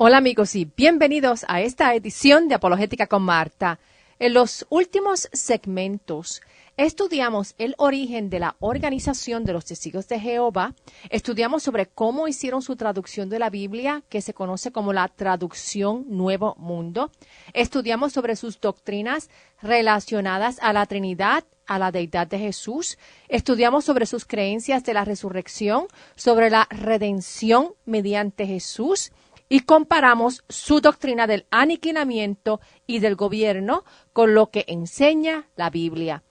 Hola amigos y bienvenidos a esta edición de Apologética con Marta. En los últimos segmentos estudiamos el origen de la organización de los Testigos de Jehová, estudiamos sobre cómo hicieron su traducción de la Biblia, que se conoce como la traducción Nuevo Mundo, estudiamos sobre sus doctrinas relacionadas a la Trinidad, a la deidad de Jesús, estudiamos sobre sus creencias de la resurrección, sobre la redención mediante Jesús, y comparamos su doctrina del aniquilamiento y del gobierno con lo que enseña la Biblia.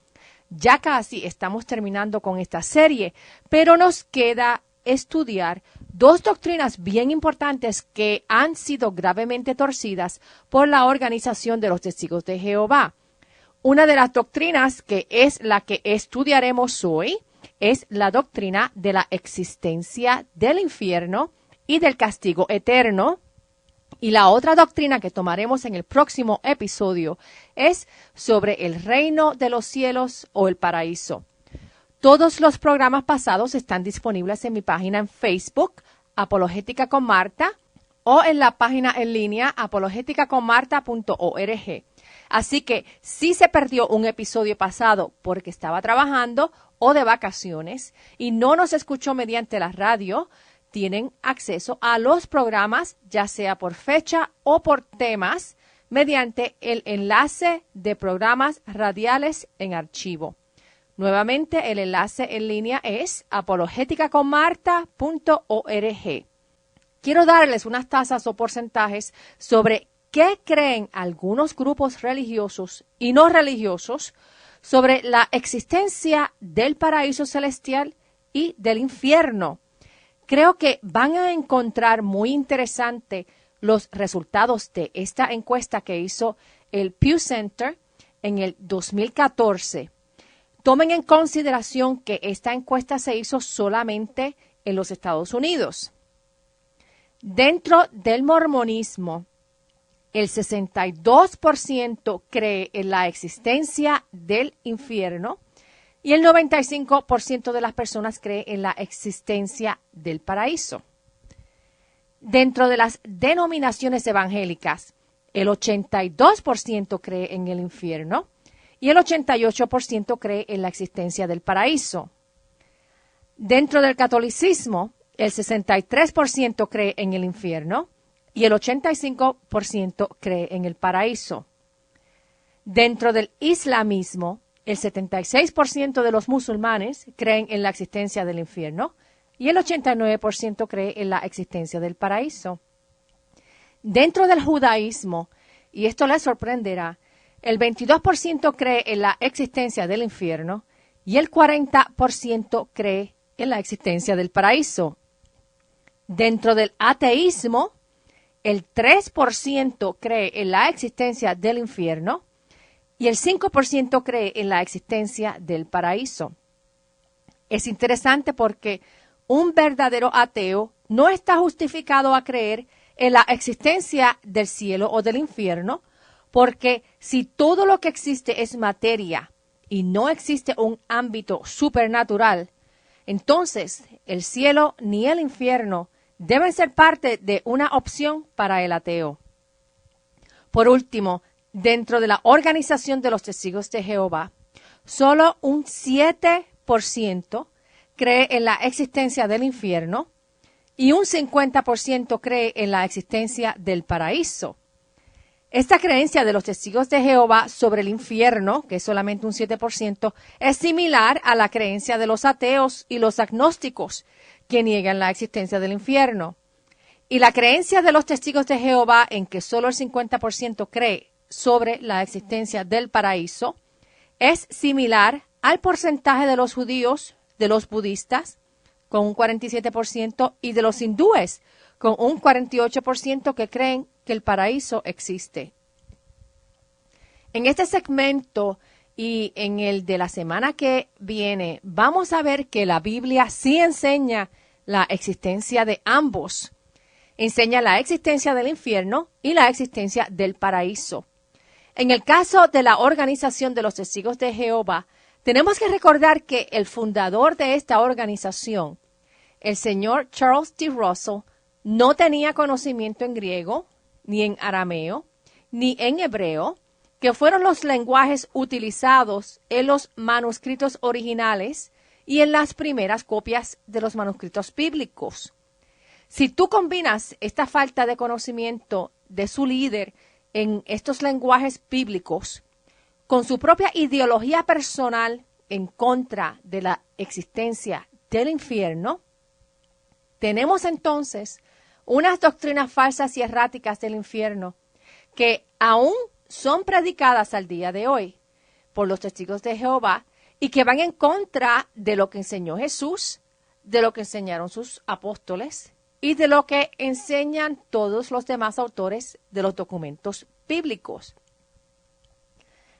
Ya casi estamos terminando con esta serie, pero nos queda estudiar dos doctrinas bien importantes que han sido gravemente torcidas por la organización de los Testigos de Jehová. Una de las doctrinas, que es la que estudiaremos hoy, es la doctrina de la existencia del infierno y del castigo eterno. Y la otra doctrina que tomaremos en el próximo episodio es sobre el reino de los cielos o el paraíso. Todos los programas pasados están disponibles en mi página en Facebook, Apologética con Marta, o en la página en línea apologeticaconmarta.org. Así que si se perdió un episodio pasado porque estaba trabajando o de vacaciones y no nos escuchó mediante la radio, tienen acceso a los programas, ya sea por fecha o por temas, mediante el enlace de programas radiales en archivo. Nuevamente, el enlace en línea es apologeticaconmarta.org. Quiero darles unas tasas o porcentajes sobre qué creen algunos grupos religiosos y no religiosos sobre la existencia del paraíso celestial y del infierno. Creo que van a encontrar muy interesante los resultados de esta encuesta que hizo el Pew Center en el 2014. Tomen en consideración que esta encuesta se hizo solamente en los Estados Unidos. Dentro del mormonismo, el 62% cree en la existencia del infierno y el 95% de las personas cree en la existencia del paraíso. Dentro de las denominaciones evangélicas, el 82% cree en el infierno y el 88% cree en la existencia del paraíso. Dentro del catolicismo, el 63% cree en el infierno y el 85% cree en el paraíso. Dentro del islamismo, el 76% de los musulmanes creen en la existencia del infierno y el 89% cree en la existencia del paraíso. Dentro del judaísmo, y esto les sorprenderá, el 22% cree en la existencia del infierno y el 40% cree en la existencia del paraíso. Dentro del ateísmo, el 3% cree en la existencia del infierno y el 5% cree en la existencia del paraíso. Es interesante porque un verdadero ateo no está justificado a creer en la existencia del cielo o del infierno, porque si todo lo que existe es materia y no existe un ámbito supernatural, entonces el cielo ni el infierno deben ser parte de una opción para el ateo. Por último, dentro de la organización de los Testigos de Jehová, solo un 7% cree en la existencia del infierno y un 50% cree en la existencia del paraíso. Esta creencia de los Testigos de Jehová sobre el infierno, que es solamente un 7%, es similar a la creencia de los ateos y los agnósticos, que niegan la existencia del infierno. Y la creencia de los Testigos de Jehová en que solo el 50% cree sobre la existencia del paraíso es similar al porcentaje de los judíos, de los budistas, con un 47%, y de los hindúes, con un 48% que creen que el paraíso existe. En este segmento y en el de la semana que viene, vamos a ver que la Biblia sí enseña la existencia de ambos. Enseña la existencia del infierno y la existencia del paraíso. En el caso de la organización de los Testigos de Jehová, tenemos que recordar que el fundador de esta organización, el señor Charles D. Russell, no tenía conocimiento en griego, ni en arameo, ni en hebreo, que fueron los lenguajes utilizados en los manuscritos originales y en las primeras copias de los manuscritos bíblicos. Si tú combinas esta falta de conocimiento de su líder en estos lenguajes bíblicos con su propia ideología personal en contra de la existencia del infierno, tenemos entonces unas doctrinas falsas y erráticas del infierno que aún son predicadas al día de hoy por los testigos de Jehová y que van en contra de lo que enseñó Jesús, de lo que enseñaron sus apóstoles y de lo que enseñan todos los demás autores de los documentos bíblicos.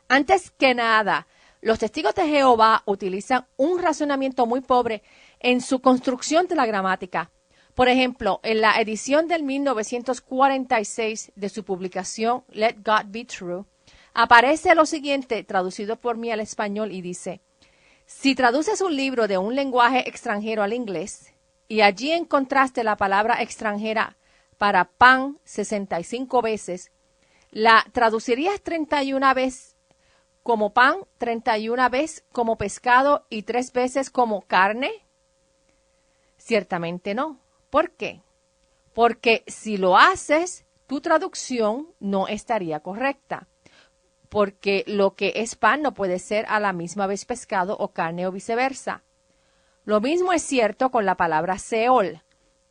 Antes que nada, los testigos de Jehová utilizan un razonamiento muy pobre en su construcción de la gramática. Por ejemplo, en la edición del 1946 de su publicación Let God Be True, aparece lo siguiente traducido por mí al español y dice: si traduces un libro de un lenguaje extranjero al inglés y allí encontraste la palabra extranjera para pan 65 veces, ¿la traducirías 31 veces como pan, 31 veces como pescado y 3 veces como carne? Ciertamente no. ¿Por qué? Porque si lo haces, tu traducción no estaría correcta. Porque lo que es pan no puede ser a la misma vez pescado o carne o viceversa. Lo mismo es cierto con la palabra Seol.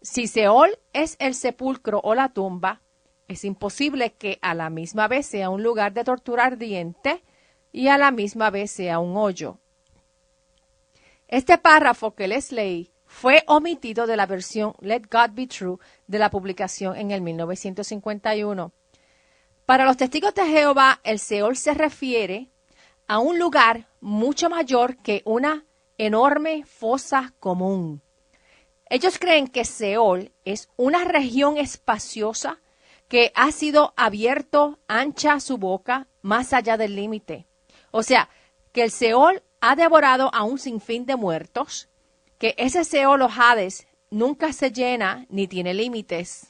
Si Seol es el sepulcro o la tumba, es imposible que a la misma vez sea un lugar de tortura ardiente y a la misma vez sea un hoyo. Este párrafo que les leí fue omitido de la versión Let God Be True de la publicación en el 1951. Para los testigos de Jehová, el Seol se refiere a un lugar mucho mayor que una enorme fosa común. Ellos creen que Seol es una región espaciosa que ha sido abierto ancha su boca más allá del límite. O sea, que el Seol ha devorado a un sinfín de muertos, que ese Seol o Hades nunca se llena ni tiene límites.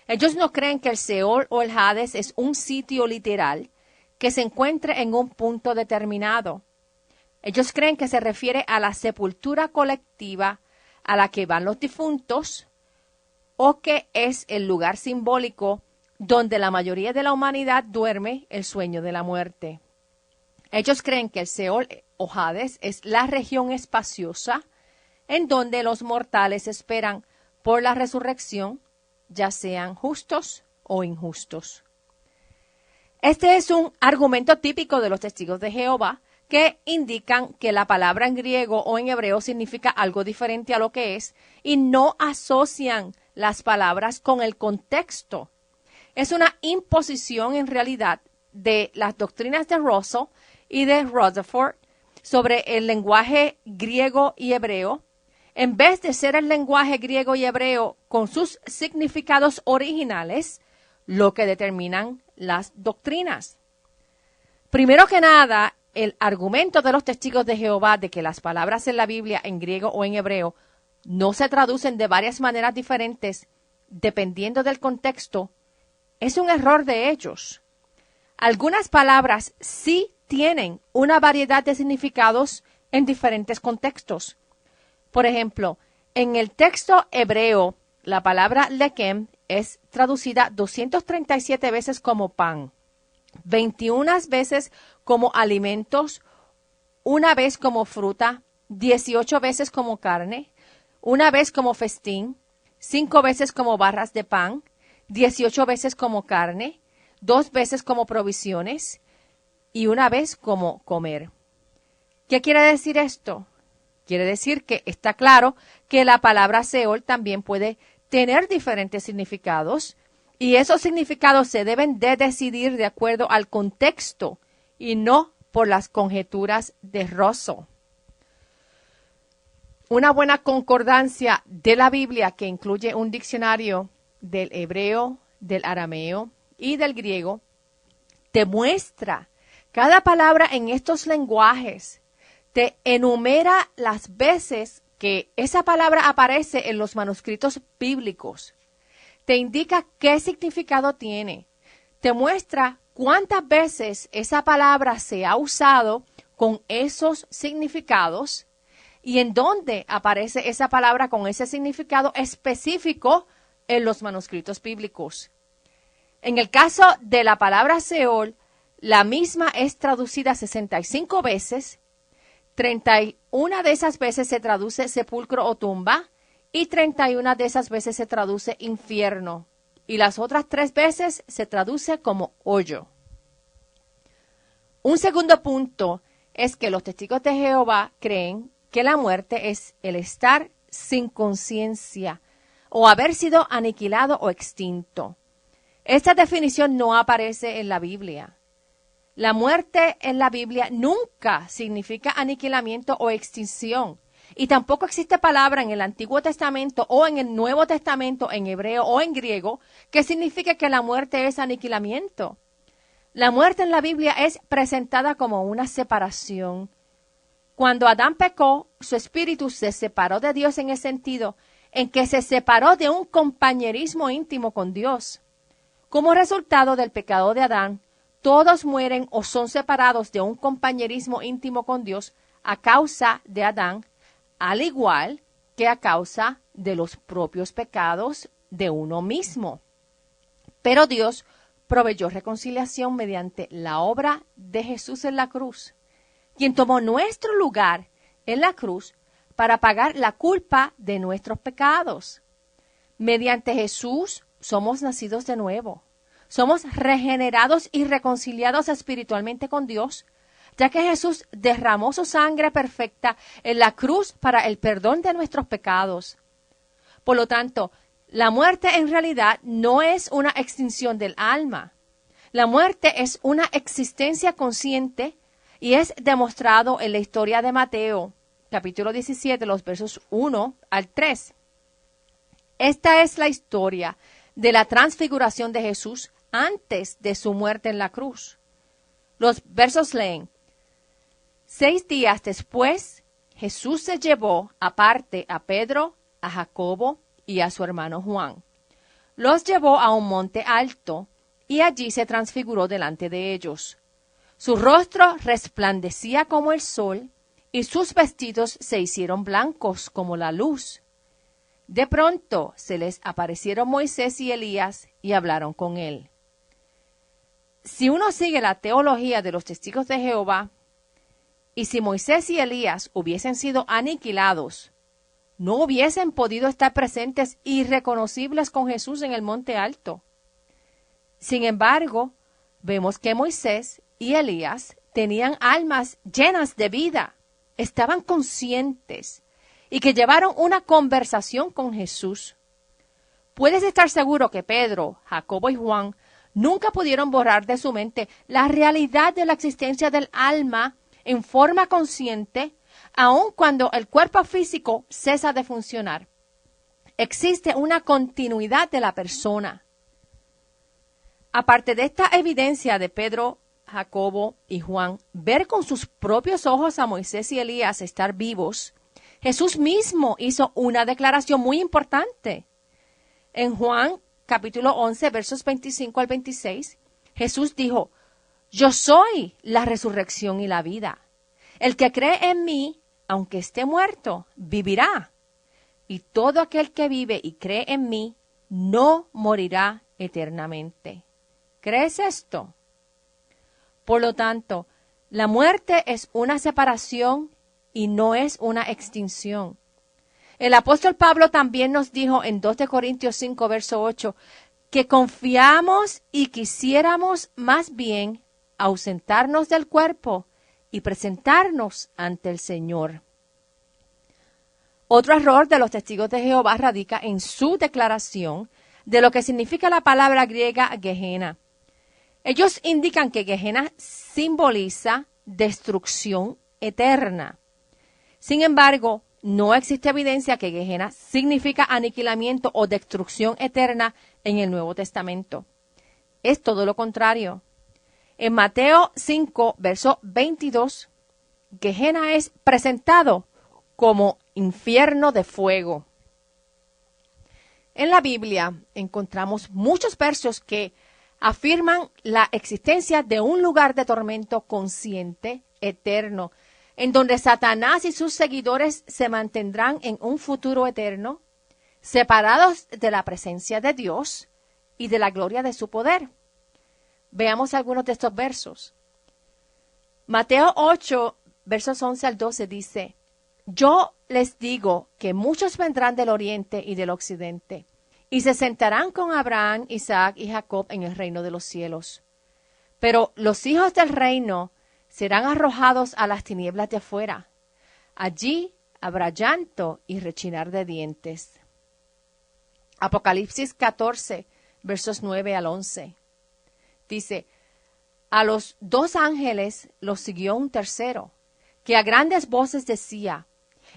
Ellos no creen que el Seol o el Hades es un sitio literal que se encuentre en un punto determinado. Ellos creen que se refiere a la sepultura colectiva a la que van los difuntos o que es el lugar simbólico donde la mayoría de la humanidad duerme el sueño de la muerte. Ellos creen que el Seol o Hades es la región espaciosa en donde los mortales esperan por la resurrección, ya sean justos o injustos. Este es un argumento típico de los testigos de Jehová que indican que la palabra en griego o en hebreo significa algo diferente a lo que es y no asocian las palabras con el contexto. Es una imposición en realidad de las doctrinas de Russell y de Rutherford sobre el lenguaje griego y hebreo, en vez de ser el lenguaje griego y hebreo con sus significados originales, lo que determinan las doctrinas. Primero que nada, el argumento de los testigos de Jehová de que las palabras en la Biblia en griego o en hebreo no se traducen de varias maneras diferentes dependiendo del contexto, es un error de ellos. Algunas palabras sí tienen una variedad de significados en diferentes contextos. Por ejemplo, en el texto hebreo, la palabra lekem es traducida 237 veces como pan, 21 veces como alimentos, una vez como fruta, 18 veces como carne, una vez como festín, 5 veces como barras de pan, 18 veces como carne, 2 veces como provisiones y una vez como comer. ¿Qué quiere decir esto? Quiere decir que está claro que la palabra Seol también puede tener diferentes significados y esos significados se deben de decidir de acuerdo al contexto y no por las conjeturas de Russell. Una buena concordancia de la Biblia que incluye un diccionario del hebreo, del arameo y del griego te muestra cada palabra en estos lenguajes, te enumera las veces que esa palabra aparece en los manuscritos bíblicos. te indica qué significado tiene. Te muestra cuántas veces esa palabra se ha usado con esos significados y en dónde aparece esa palabra con ese significado específico en los manuscritos bíblicos. En el caso de la palabra Seol, la misma es traducida 65 veces, 31 de esas veces se traduce sepulcro o tumba y 31 de esas veces se traduce infierno y las otras 3 veces se traduce como hoyo. Un segundo punto es que los testigos de Jehová creen que la muerte es el estar sin conciencia o haber sido aniquilado o extinto. Esta definición no aparece en la Biblia. La muerte en la Biblia nunca significa aniquilamiento o extinción. Y tampoco existe palabra en el Antiguo Testamento o en el Nuevo Testamento, en hebreo o en griego, que signifique que la muerte es aniquilamiento. La muerte en la Biblia es presentada como una separación. Cuando Adán pecó, su espíritu se separó de Dios en el sentido en que se separó de un compañerismo íntimo con Dios. Como resultado del pecado de Adán, todos mueren o son separados de un compañerismo íntimo con Dios a causa de Adán, al igual que a causa de los propios pecados de uno mismo. Pero Dios proveyó reconciliación mediante la obra de Jesús en la cruz, quien tomó nuestro lugar en la cruz para pagar la culpa de nuestros pecados. Mediante Jesús somos nacidos de nuevo. Somos regenerados y reconciliados espiritualmente con Dios, ya que Jesús derramó su sangre perfecta en la cruz para el perdón de nuestros pecados. Por lo tanto, la muerte en realidad no es una extinción del alma. La muerte es una existencia consciente y es demostrado en la historia de Mateo, capítulo 17, los versos 1 al 3. Esta es la historia de la transfiguración de Jesús antes de su muerte en la cruz. Los versos leen: 6 días después, Jesús se llevó aparte a Pedro, a Jacobo y a su hermano Juan. Los llevó a un monte alto y allí se transfiguró delante de ellos. Su rostro resplandecía como el sol y sus vestidos se hicieron blancos como la luz. De pronto se les aparecieron Moisés y Elías y hablaron con él. Si uno sigue la teología de los testigos de Jehová, y si Moisés y Elías hubiesen sido aniquilados, no hubiesen podido estar presentes y reconocibles con Jesús en el monte alto. Sin embargo, vemos que Moisés y Elías tenían almas llenas de vida, estaban conscientes y que llevaron una conversación con Jesús. Puedes estar seguro que Pedro, Jacobo y Juan nunca pudieron borrar de su mente la realidad de la existencia del alma en forma consciente, aun cuando el cuerpo físico cesa de funcionar. Existe una continuidad de la persona. Aparte de esta evidencia de Pedro, Jacobo y Juan ver con sus propios ojos a Moisés y Elías estar vivos, Jesús mismo hizo una declaración muy importante. En Juan capítulo 11, versos 25 al 26, Jesús dijo: Yo soy la resurrección y la vida. El que cree en mí, aunque esté muerto, vivirá. Y todo aquel que vive y cree en mí, no morirá eternamente. ¿Crees esto? Por lo tanto, la muerte es una separación y no es una extinción. El apóstol Pablo también nos dijo en 2 de Corintios 5, verso 8, que confiamos y quisiéramos más bien ausentarnos del cuerpo y presentarnos ante el Señor. Otro error de los testigos de Jehová radica en su declaración de lo que significa la palabra griega Gehenna. Ellos indican que Gehenna simboliza destrucción eterna. Sin embargo, no existe evidencia que Gehenna significa aniquilamiento o destrucción eterna en el Nuevo Testamento. Es todo lo contrario. En Mateo 5, verso 22, Gehenna es presentado como infierno de fuego. En la Biblia encontramos muchos versos que afirman la existencia de un lugar de tormento consciente, eterno, en donde Satanás y sus seguidores se mantendrán en un futuro eterno, separados de la presencia de Dios y de la gloria de su poder. Veamos algunos de estos versos. Mateo 8, versos 11 al 12 dice: Yo les digo que muchos vendrán del oriente y del occidente, y se sentarán con Abraham, Isaac y Jacob en el reino de los cielos. Pero los hijos del reino serán arrojados a las tinieblas de afuera. Allí habrá llanto y rechinar de dientes. Apocalipsis 14, versos 9 al 11. Dice: A los 2 ángeles los siguió un tercero, que a grandes voces decía: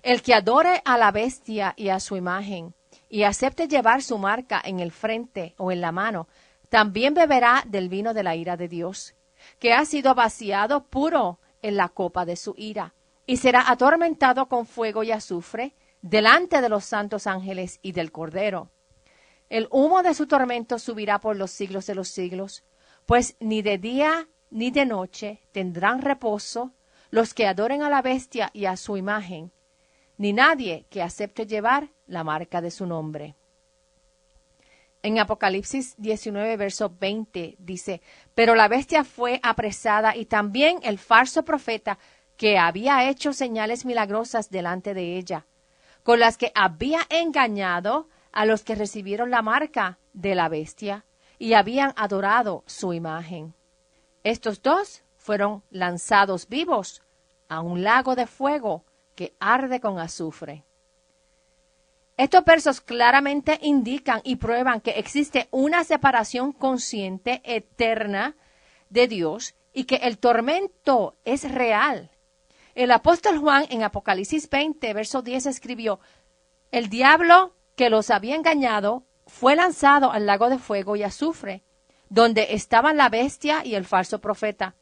El que adore a la bestia y a su imagen, y acepte llevar su marca en el frente o en la mano, también beberá del vino de la ira de Dios, que ha sido vaciado puro en la copa de su ira, y será atormentado con fuego y azufre delante de los santos ángeles y del Cordero. El humo de su tormento subirá por los siglos de los siglos, pues ni de día ni de noche tendrán reposo los que adoren a la bestia y a su imagen, ni nadie que acepte llevar la marca de su nombre. En Apocalipsis 19, verso 20 dice: Pero la bestia fue apresada y también el falso profeta que había hecho señales milagrosas delante de ella, con las que había engañado a los que recibieron la marca de la bestia y habían adorado su imagen. Estos 2 fueron lanzados vivos a un lago de fuego que arde con azufre. Estos versos claramente indican y prueban que existe una separación consciente eterna de Dios y que el tormento es real. El apóstol Juan en Apocalipsis 20, verso 10 escribió: El diablo que los había engañado fue lanzado al lago de fuego y azufre, donde estaban la bestia y el falso profeta,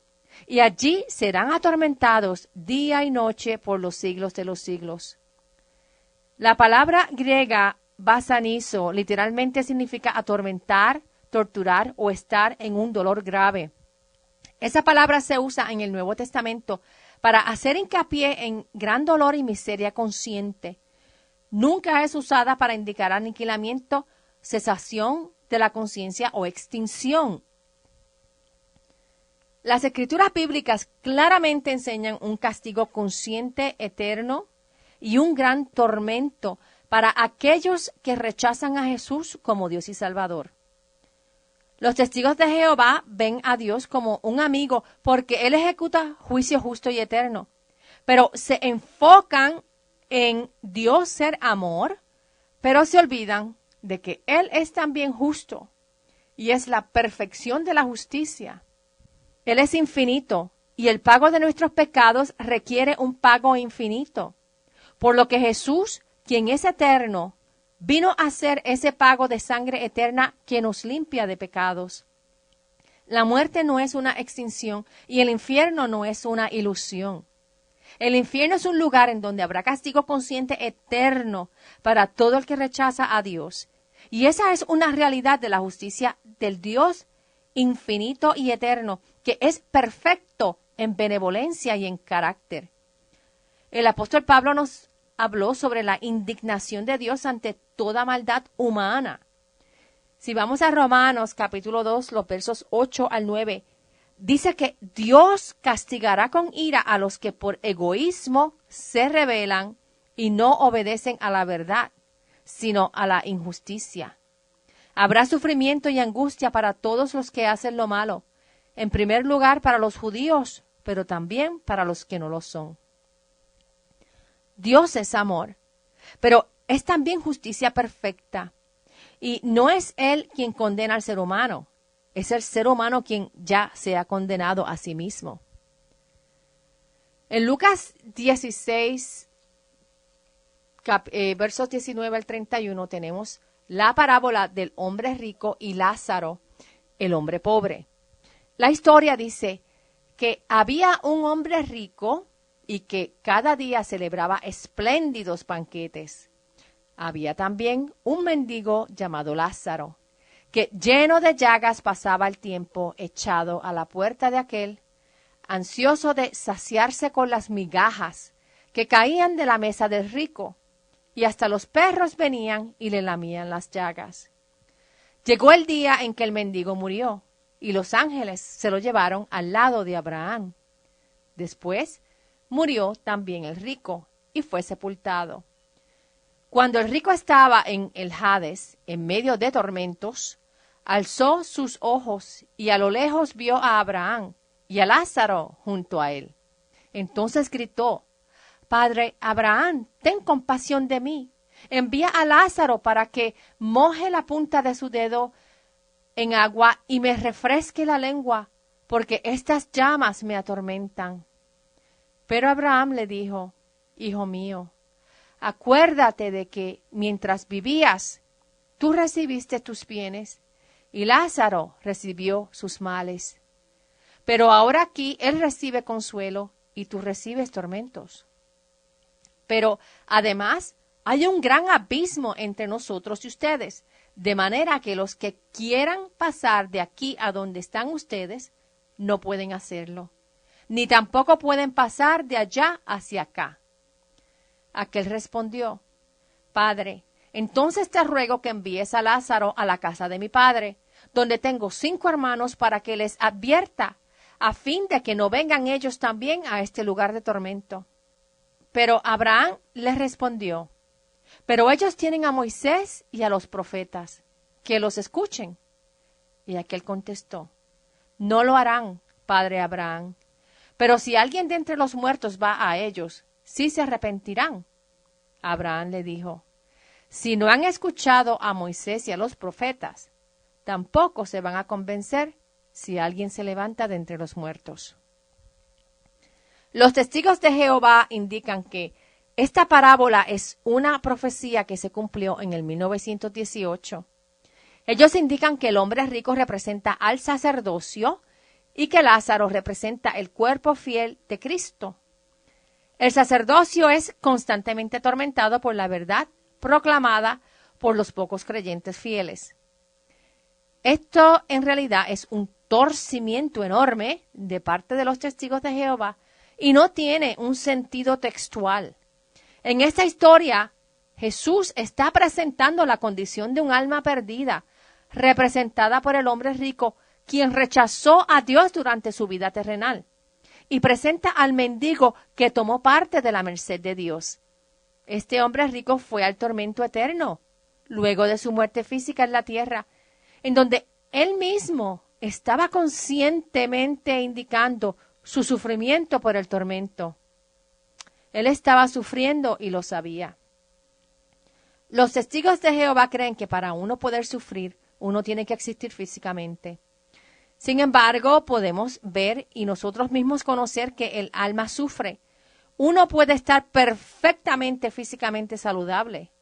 y allí serán atormentados día y noche por los siglos de los siglos. La palabra griega basanizo literalmente significa atormentar, torturar o estar en un dolor grave. Esa palabra se usa en el Nuevo Testamento para hacer hincapié en gran dolor y miseria consciente. Nunca es usada para indicar aniquilamiento, cesación de la conciencia o extinción. Las escrituras bíblicas claramente enseñan un castigo consciente eterno y un gran tormento para aquellos que rechazan a Jesús como Dios y Salvador. Los testigos de Jehová ven a Dios como un amigo porque Él ejecuta juicio justo y eterno, pero se enfocan en Dios ser amor, pero se olvidan de que Él es también justo y es la perfección de la justicia. Él es infinito y el pago de nuestros pecados requiere un pago infinito, por lo que Jesús, quien es eterno, vino a hacer ese pago de sangre eterna que nos limpia de pecados. La muerte no es una extinción y el infierno no es una ilusión. El infierno es un lugar en donde habrá castigo consciente eterno para todo el que rechaza a Dios. Y esa es una realidad de la justicia del Dios infinito y eterno, que es perfecto en benevolencia y en carácter. El apóstol Pablo nos habló sobre la indignación de Dios ante toda maldad humana. Si vamos a Romanos capítulo 2, los versos 8 al 9, dice que Dios castigará con ira a los que por egoísmo se rebelan y no obedecen a la verdad, sino a la injusticia. Habrá sufrimiento y angustia para todos los que hacen lo malo, en primer lugar para los judíos, pero también para los que no lo son. Dios es amor, pero es también justicia perfecta. Y no es Él quien condena al ser humano, es el ser humano quien ya se ha condenado a sí mismo. En Lucas 16, versos 19 al 31, tenemos la parábola del hombre rico y Lázaro, el hombre pobre. La historia dice que había un hombre rico y que cada día celebraba espléndidos banquetes. Había también un mendigo llamado Lázaro, que lleno de llagas pasaba el tiempo echado a la puerta de aquel, ansioso de saciarse con las migajas que caían de la mesa del rico, y hasta los perros venían y le lamían las llagas. Llegó el día en que el mendigo murió, y los ángeles se lo llevaron al lado de Abraham. Después murió también el rico, y fue sepultado. Cuando el rico estaba en el Hades, en medio de tormentos, alzó sus ojos y a lo lejos vio a Abraham y a Lázaro junto a él. Entonces gritó: Padre Abraham, ten compasión de mí. Envía a Lázaro para que moje la punta de su dedo en agua y me refresque la lengua, porque estas llamas me atormentan. Pero Abraham le dijo: Hijo mío, acuérdate de que mientras vivías, tú recibiste tus bienes y Lázaro recibió sus males. Pero ahora aquí él recibe consuelo y tú recibes tormentos. Pero además hay un gran abismo entre nosotros y ustedes, de manera que los que quieran pasar de aquí a donde están ustedes no pueden hacerlo, ni tampoco pueden pasar de allá hacia acá. Aquel respondió: Padre, entonces te ruego que envíes a Lázaro a la casa de mi padre, donde tengo 5 hermanos, para que les advierta, a fin de que no vengan ellos también a este lugar de tormento. Pero Abraham les respondió: Pero ellos tienen a Moisés y a los profetas, que los escuchen. Y aquel contestó: No lo harán, padre Abraham, pero si alguien de entre los muertos va a ellos, sí se arrepentirán. Abraham le dijo: Si no han escuchado a Moisés y a los profetas, tampoco se van a convencer si alguien se levanta de entre los muertos. Los testigos de Jehová indican que esta parábola es una profecía que se cumplió en el 1918. Ellos indican que el hombre rico representa al sacerdocio y que Lázaro representa el cuerpo fiel de Cristo. El sacerdocio es constantemente atormentado por la verdad proclamada por los pocos creyentes fieles. Esto en realidad es un torcimiento enorme de parte de los testigos de Jehová y no tiene un sentido textual. En esta historia, Jesús está presentando la condición de un alma perdida, representada por el hombre rico, quien rechazó a Dios durante su vida terrenal, y presenta al mendigo que tomó parte de la merced de Dios. Este hombre rico fue al tormento eterno, luego de su muerte física en la tierra, en donde él mismo estaba conscientemente indicando su sufrimiento por el tormento. Él estaba sufriendo y lo sabía. Los testigos de Jehová creen que para uno poder sufrir, uno tiene que existir físicamente. Sin embargo, podemos ver y nosotros mismos conocer que el alma sufre. Uno puede estar perfectamente físicamente saludable,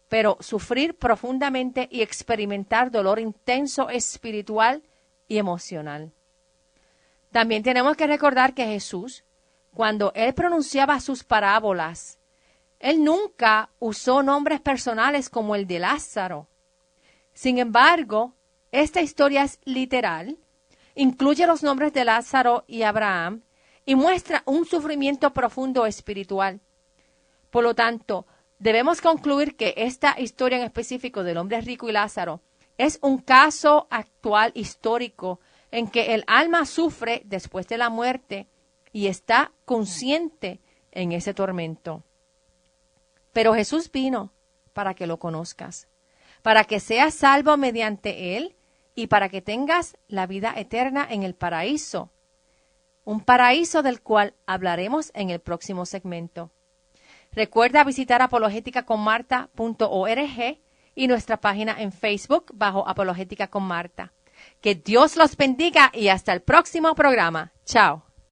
pero sufrir profundamente y experimentar dolor intenso espiritual y emocional. También tenemos que recordar que Jesús, cuando él pronunciaba sus parábolas, él nunca usó nombres personales como el de Lázaro. Sin embargo, esta historia es literal, incluye los nombres de Lázaro y Abraham y muestra un sufrimiento profundo espiritual. Por lo tanto, debemos concluir que esta historia en específico del hombre rico y Lázaro es un caso actual histórico en que el alma sufre después de la muerte y está consciente en ese tormento. Pero Jesús vino para que lo conozcas, para que seas salvo mediante él y para que tengas la vida eterna en el paraíso, un paraíso del cual hablaremos en el próximo segmento. Recuerda visitar apologeticaconmarta.org y nuestra página en Facebook bajo Apologética con Marta. Que Dios los bendiga y hasta el próximo programa. Chao.